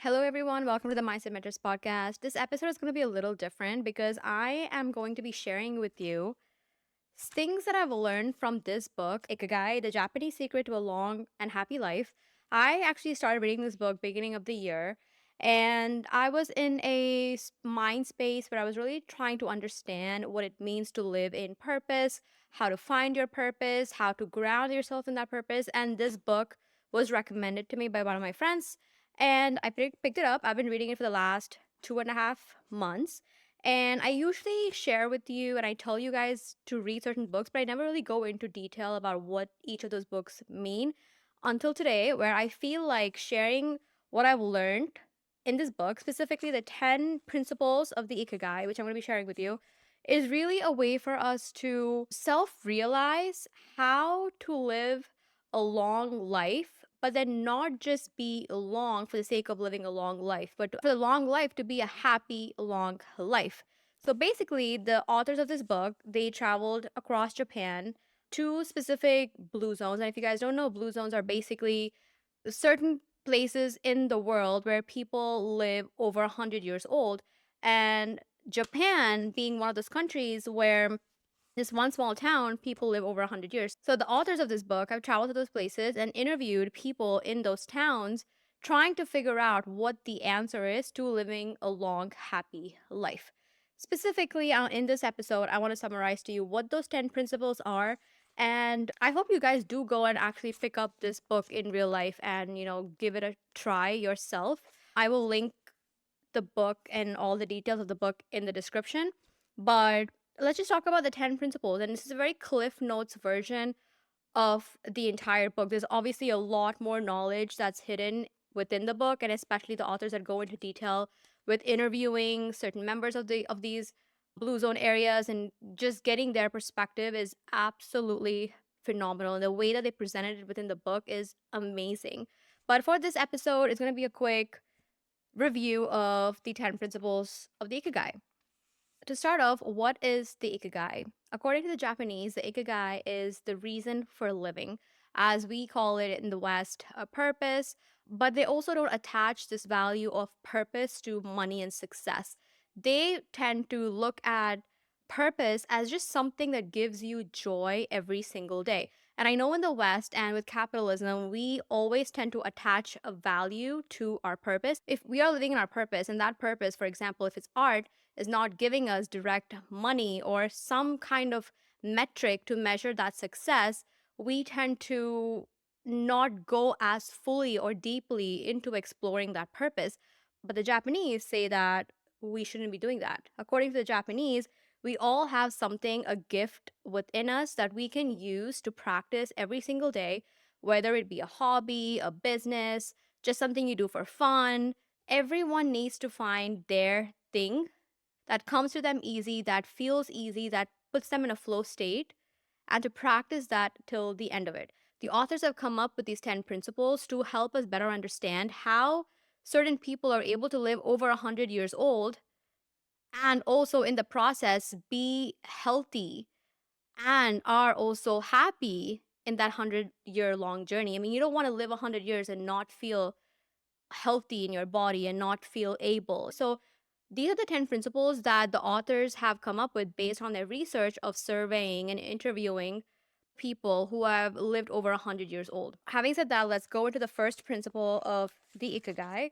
Hello, everyone. Welcome to the Mindset Mentress Podcast. This episode is going to be a little different because I am going to be sharing with you things that I've learned from this book, Ikigai, The Japanese Secret to a Long and Happy Life. I actually started reading this book beginning of the year, and I was in a mind space where I was really trying to understand what it means to live in purpose, how to find your purpose, how to ground yourself in that purpose. And this book was recommended to me by one of my friends, and I picked it up. I've been reading it for the last 2.5 months. And I usually share with you and I tell you guys to read certain books, but I never really go into detail about what each of those books mean until today, where I feel like sharing what I've learned in this book, specifically the 10 principles of the Ikigai, which I'm going to be sharing with you, is really a way for us to self realize how to live a long life, but then not just be long for the sake of living a long life, but for the long life to be a happy long life. So basically, the authors of this book, they traveled across Japan to specific blue zones. And if you guys don't know, blue zones are basically certain places in the world where people live over 100 years old. And Japan being one of those countries where this one small town, people live over 100 years. So the authors of this book have traveled to those places and interviewed people in those towns, trying to figure out what the answer is to living a long, happy life. Specifically, in this episode, I want to summarize to you what those 10 principles are. And I hope you guys do go and actually pick up this book in real life and, give it a try yourself. I will link the book and all the details of the book in the description. But let's just talk about the 10 principles. And this is a very Cliff Notes version of the entire book. There's obviously a lot more knowledge that's hidden within the book, and especially the authors that go into detail with interviewing certain members of these blue zone areas and just getting their perspective is absolutely phenomenal. And the way that they presented it within the book is amazing. But for this episode, it's going to be a quick review of the 10 principles of the Ikigai. To start off, what is the Ikigai? According to the Japanese, the Ikigai is the reason for living, as we call it in the West, a purpose, but they also don't attach this value of purpose to money and success. They tend to look at purpose as just something that gives you joy every single day. And I know in the West and with capitalism, we always tend to attach a value to our purpose. If we are living in our purpose, and that purpose, for example, if it's art, is not giving us direct money or some kind of metric to measure that success, we tend to not go as fully or deeply into exploring that purpose. But the Japanese say that we shouldn't be doing that. According to the Japanese, we all have something, a gift within us that we can use to practice every single day, whether it be a hobby, a business, just something you do for fun. Everyone needs to find their thing that comes to them easy, that feels easy, that puts them in a flow state, and to practice that till the end of it. The authors have come up with these 10 principles to help us better understand how certain people are able to live over 100 years old and also in the process be healthy and are also happy in that 100-year long journey. I mean, you don't want to live 100 years and not feel healthy in your body and not feel able. So these are the 10 principles that the authors have come up with based on their research of surveying and interviewing people who have lived over 100 years old. Having said that, let's go into the first principle of the Ikigai.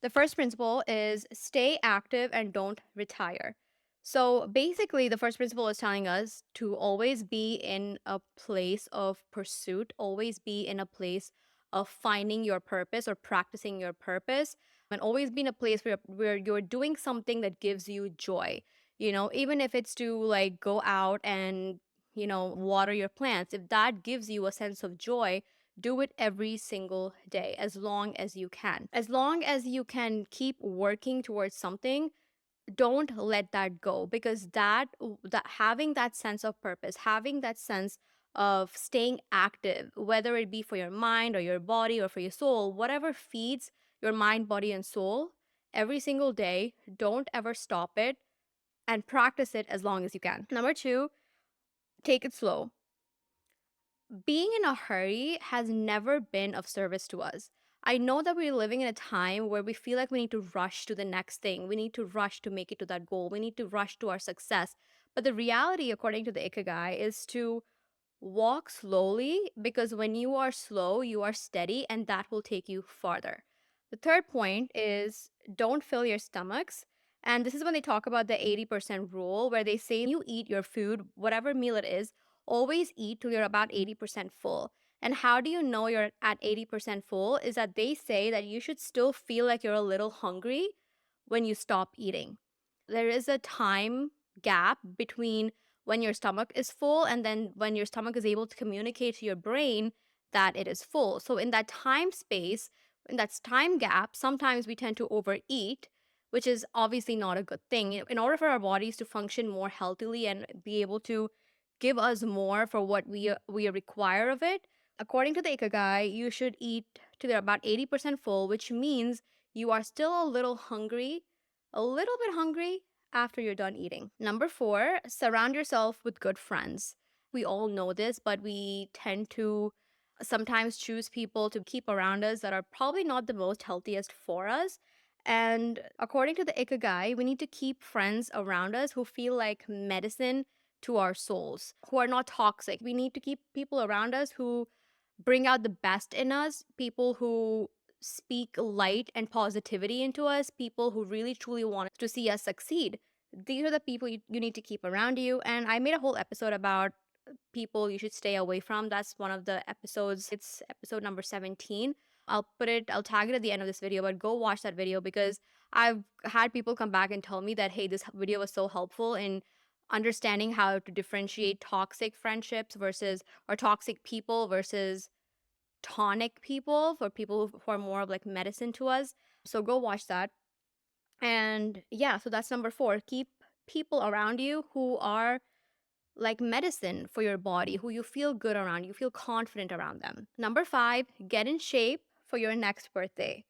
The first principle is stay active and don't retire. So basically, the first principle is telling us to always be in a place of pursuit, always be in a place of finding your purpose or practicing your purpose, and always be in a place where you're doing something that gives you joy. Even if it's to like go out and, water your plants, if that gives you a sense of joy, do it every single day as long as you can. As long as you can keep working towards something, don't let that go, because that having that sense of purpose, having that sense of staying active, whether it be for your mind or your body or for your soul, whatever feeds your mind, body, and soul every single day, don't ever stop it and practice it as long as you can. Number two, take it slow. Being in a hurry has never been of service to us. I know that we're living in a time where we feel like we need to rush to the next thing. We need to rush to make it to that goal. We need to rush to our success. But the reality, according to the Ikigai, is to walk slowly, because when you are slow, you are steady, and that will take you farther. The third point is don't fill your stomachs. And this is when they talk about the 80% rule, where they say you eat your food, whatever meal it is, always eat till you're about 80% full. And how do you know you're at 80% full? Is that they say that you should still feel like you're a little hungry when you stop eating. There is a time gap between when your stomach is full and then when your stomach is able to communicate to your brain that it is full. So in that time space, in that time gap, sometimes we tend to overeat, which is obviously not a good thing. In order for our bodies to function more healthily and be able to give us more for what we require of it, according to the Ikigai, you should eat to about 80% full, which means you are still a little hungry, a little bit hungry after you're done eating. Number four, surround yourself with good friends. We all know this, but we tend to sometimes choose people to keep around us that are probably not the most healthiest for us. And according to the Ikigai, we need to keep friends around us who feel like medicine to our souls, who are not toxic. We need to keep people around us who bring out the best in us, people who speak light and positivity into us, people who really truly want to see us succeed. These are the people you need to keep around you. And I made a whole episode about people you should stay away from. That's one of the episodes. It's episode number 17. I'll tag it at the end of this video, but go watch that video because I've had people come back and tell me that, hey, this video was so helpful in understanding how to differentiate toxic friendships versus, or toxic people versus tonic people, for people who are more of like medicine to us. So go watch that. And yeah, so that's number four. Keep people around you who are like medicine for your body, who you feel good around, you feel confident around them. Number five, get in shape for your next birthday.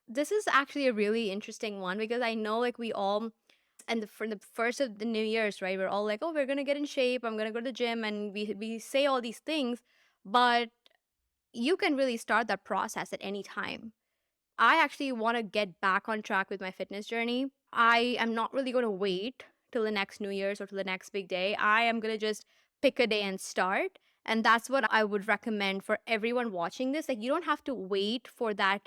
This is actually a really interesting one because I know like we all, and for the first of the New Year's, right? We're all like, oh, we're gonna get in shape. I'm gonna go to the gym, and we say all these things, but you can really start that process at any time. I actually want to get back on track with my fitness journey. I am not really going to wait till the next New Year's or till the next big day. I am going to just pick a day and start. And that's what I would recommend for everyone watching this. Like, you don't have to wait for that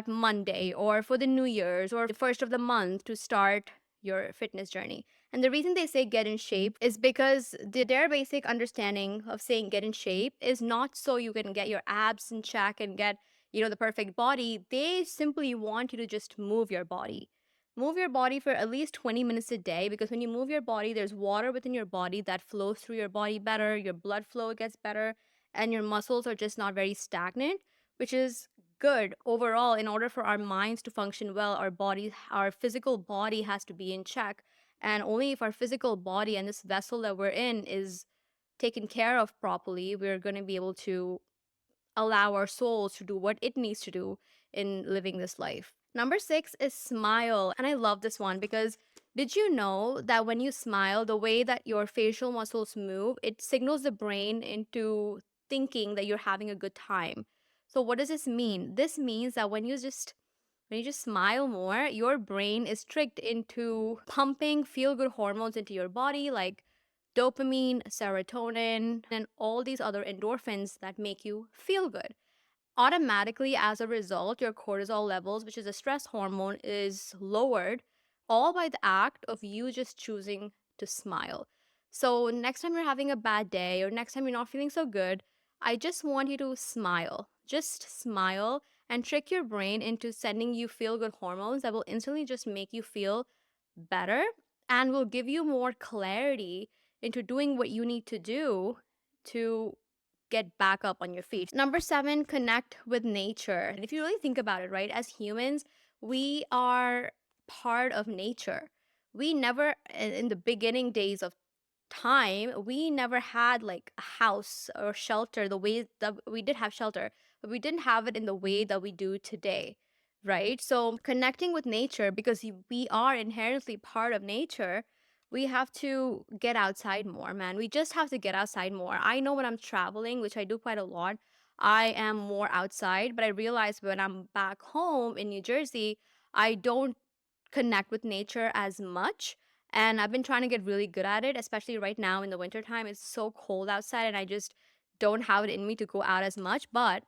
Monday or for the New Year's or the first of the month to start your fitness journey. And the reason they say get in shape is because their basic understanding of saying get in shape is not so you can get your abs in check and get, the perfect body. They simply want you to just move your body. Move your body for at least 20 minutes a day, because when you move your body, there's water within your body that flows through your body better, your blood flow gets better, and your muscles are just not very stagnant, which is good overall. In order for our minds to function well, our physical body has to be in check. And only if our physical body and this vessel that we're in is taken care of properly, we're going to be able to allow our souls to do what it needs to do in living this life. Number six is smile. And I love this one because did you know that when you smile, the way that your facial muscles move, it signals the brain into thinking that you're having a good time. So what does this mean? This means that when you just smile more, your brain is tricked into pumping feel good hormones into your body, like dopamine, serotonin, and all these other endorphins that make you feel good. Automatically, as a result, your cortisol levels, which is a stress hormone, is lowered, all by the act of you just choosing to smile. So, next time you're having a bad day or next time you're not feeling so good, I just want you to smile. Just smile and trick your brain into sending you feel good hormones that will instantly just make you feel better and will give you more clarity into doing what you need to do to get back up on your feet. Number seven, connect with nature. And if you really think about it, right, as humans, we are part of nature. We never, in the beginning days of time, we never had like a house or shelter the way that we did have shelter, but we didn't have it in the way that we do today, right? So connecting with nature, because we are inherently part of nature, we have to get outside more, man. We just have to get outside more. I know when I'm traveling, which I do quite a lot, I am more outside. But I realized when I'm back home in New Jersey, I don't connect with nature as much. And I've been trying to get really good at it, especially right now in the wintertime. It's so cold outside, and I just don't have it in me to go out as much. But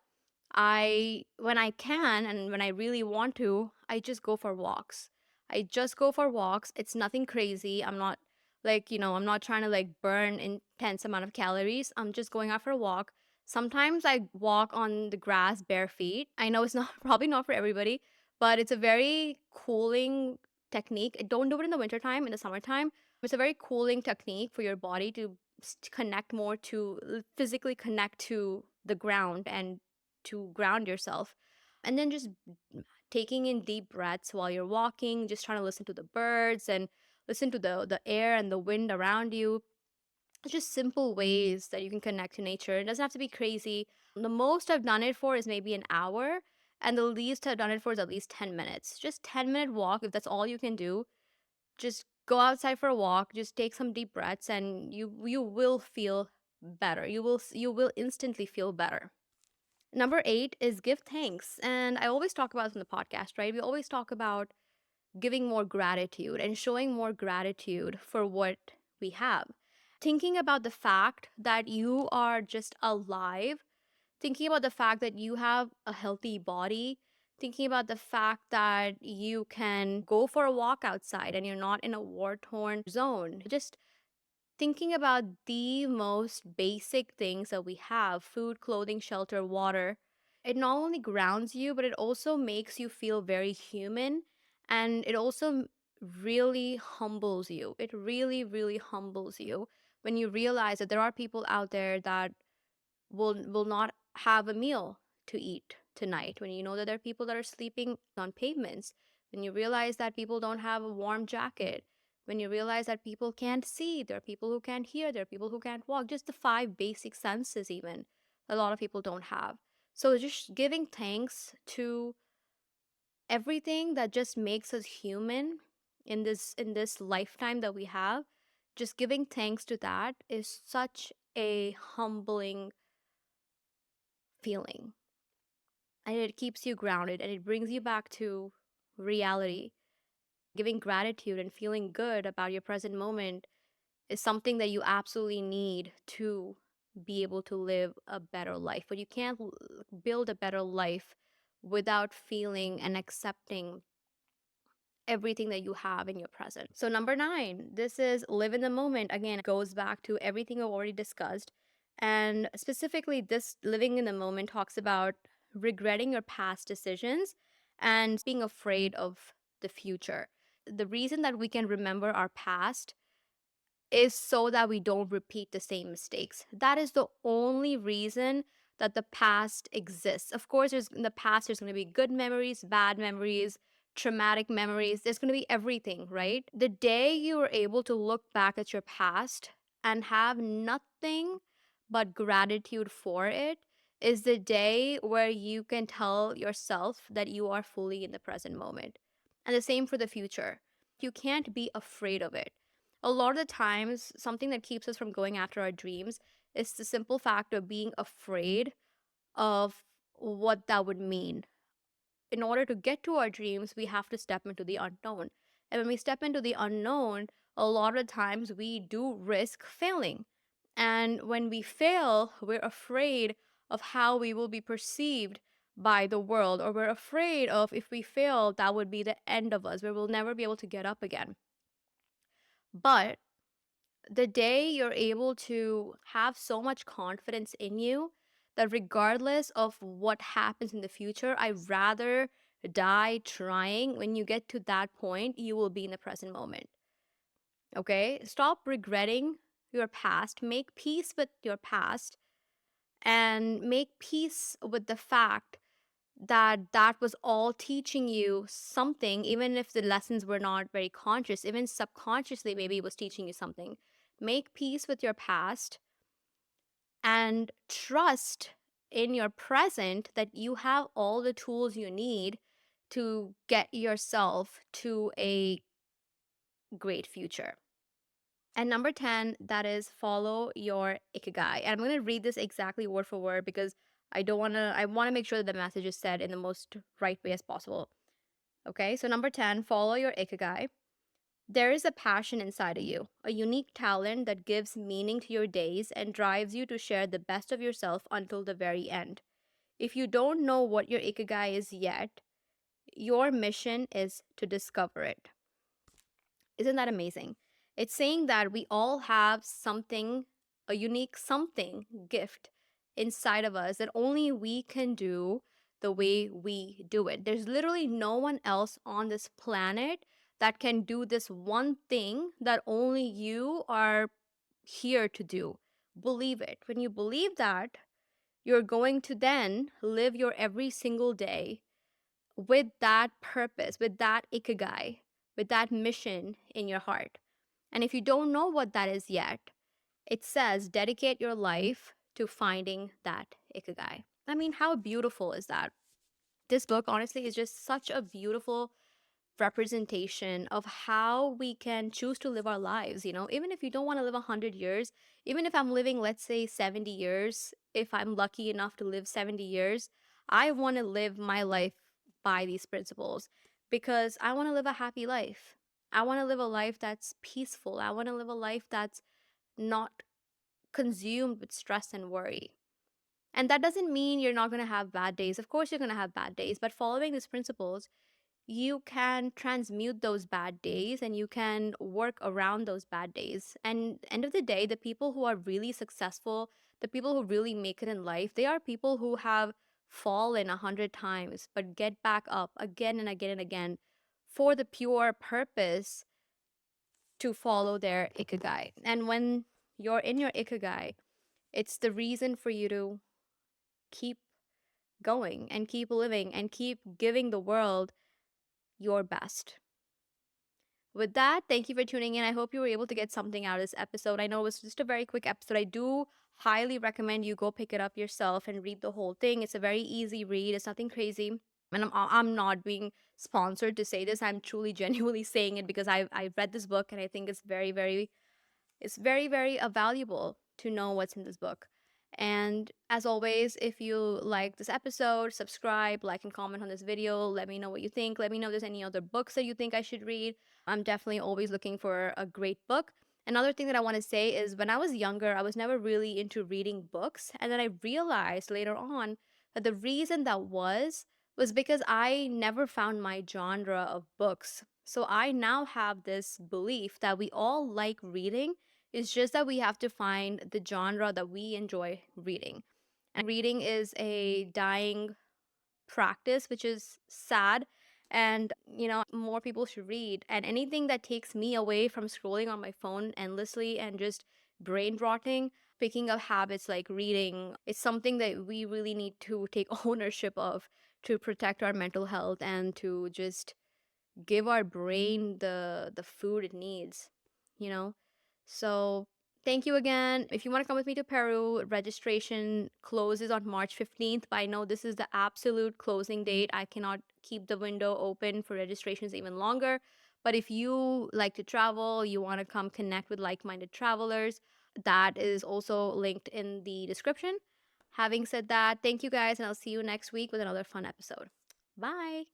when I can and when I really want to, I just go for walks. I just go for walks. It's nothing crazy. I'm not I'm not trying to like burn intense amount of calories. I'm just going out for a walk. Sometimes I walk on the grass bare feet. I know it's not probably not for everybody, but it's a very cooling technique. Don't do it in the wintertime, in the summertime. It's a very cooling technique for your body to connect more to physically connect to the ground and to ground yourself. And then just taking in deep breaths while you're walking, just trying to listen to the birds and listen to the air and the wind around you. It's just simple ways that you can connect to nature. It doesn't have to be crazy. The most I've done it for is maybe an hour, and the least I've done it for is at least 10 minutes. Just 10-minute walk, if that's all you can do. Just go outside for a walk, just take some deep breaths, and you will feel better. You will instantly feel better. Number 8 is give thanks. And I always talk about this in the podcast, right? We always talk about giving more gratitude and showing more gratitude for what we have. Thinking about the fact that you are just alive, thinking about the fact that you have a healthy body, thinking about the fact that you can go for a walk outside and you're not in a war torn zone. Just thinking about the most basic things that we have: food, clothing, shelter, water. It not only grounds you, but it also makes you feel very human. And it also really humbles you. It really, really humbles you when you realize that there are people out there that will not have a meal to eat tonight, when you know that there are people that are sleeping on pavements, when you realize that people don't have a warm jacket, when you realize that people can't see, there are people who can't hear, there are people who can't walk, just the five basic senses even a lot of people don't have. So just giving thanks to everything that just makes us human in this lifetime that we have, just giving thanks to that is such a humbling feeling, and it keeps you grounded and it brings you back to reality. Giving gratitude and feeling good about your present moment is something that you absolutely need to be able to live a better life. But you can't build a better life without feeling and accepting everything that you have in your present. So, number 9, this is live in the moment. Again, it goes back to everything I've already discussed. And specifically, this living in the moment talks about regretting your past decisions and being afraid of the future. The reason that we can remember our past is so that we don't repeat the same mistakes. That is the only reason that the past exists. Of course, there's in the past there's going to be good memories, bad memories, traumatic memories. There's going to be everything, right? The day you are able to look back at your past and have nothing but gratitude for it is the day where you can tell yourself that you are fully in the present moment. And the same for the future. You can't be afraid of it. A lot of the times, something that keeps us from going after our dreams is the simple fact of being afraid of what that would mean. In order to get to our dreams, we have to step into the unknown. And when we step into the unknown, a lot of times we do risk failing. And when we fail, we're afraid of how we will be perceived by the world, or we're afraid of if we fail, that would be the end of us, where we'll never be able to get up again. But the day you're able to have so much confidence in you that regardless of what happens in the future, I'd rather die trying, when you get to that point, you will be in the present moment. Okay? Stop regretting your past, make peace with your past, and make peace with the fact that that was all teaching you something, even if the lessons were not very conscious, even subconsciously, maybe it was teaching you something. Make peace with your past and trust in your present that you have all the tools you need to get yourself to a great future. And number 10, that is follow your Ikigai. And I'm going to read this exactly word for word because I want to make sure that the message is said in the most right way as possible. Okay, so number 10, follow your Ikigai. There is a passion inside of you, a unique talent that gives meaning to your days and drives you to share the best of yourself until the very end. If you don't know what your Ikigai is yet, your mission is to discover it. Isn't that amazing? It's saying that we all have something, a unique something, gift inside of us that only we can do the way we do it. There's literally no one else on this planet that can do this one thing that only you are here to do. Believe it. When you believe that, you're going to then live your every single day with that purpose, with that ikigai, with that mission in your heart. And if you don't know what that is yet, it says dedicate your life to finding that ikigai. I mean, how beautiful is that? This book, honestly, is just such a beautiful representation of how we can choose to live our lives. Even if you don't want to live 100 years, even if I'm living, let's say, 70 years, if I'm lucky enough to live 70 years, I want to live my life by these principles because I want to live a happy life. I want to live a life that's peaceful. I want to live a life that's not consumed with stress and worry. And that doesn't mean you're not going to have bad days. Of course, you're going to have bad days, but following these principles, you can transmute those bad days and you can work around those bad days. And end of the day, the people who are really successful, the people who really make it in life, they are people who have fallen 100 times but get back up again and again and again for the pure purpose to follow their ikigai. And when you're in your ikigai, it's the reason for you to keep going and keep living and keep giving the world your best. With that, thank you for tuning in. I hope you were able to get something out of this episode. I know it was just a very quick episode. I do highly recommend you go pick it up yourself and read the whole thing. It's a very easy read. It's nothing crazy. And I'm not being sponsored to say this. I'm truly genuinely saying it because I read this book and I think it's very valuable to know what's in this book. And as always, if you like this episode, subscribe, like, and comment on this video. Let me know what you think. Let me know if there's any other books that you think I should read. I'm definitely always looking for a great book. Another thing that I want to say is when I was younger, I was never really into reading books. And then I realized later on that the reason that was because I never found my genre of books. So I now have this belief that we all like reading. It's just that we have to find the genre that we enjoy reading. And reading is a dying practice, which is sad. And, more people should read. And anything that takes me away from scrolling on my phone endlessly and just brain rotting, picking up habits like reading, it's something that we really need to take ownership of to protect our mental health and to just give our brain the food it needs, you know? So thank you again. If you want to come with me to Peru, registration closes on March 15th, but I know this is the absolute closing date. I cannot keep the window open for registrations even longer. But if you like to travel, you want to come connect with like-minded travelers, that is also linked in the description. Having said that, thank you guys, and I'll see you next week with another fun episode. Bye.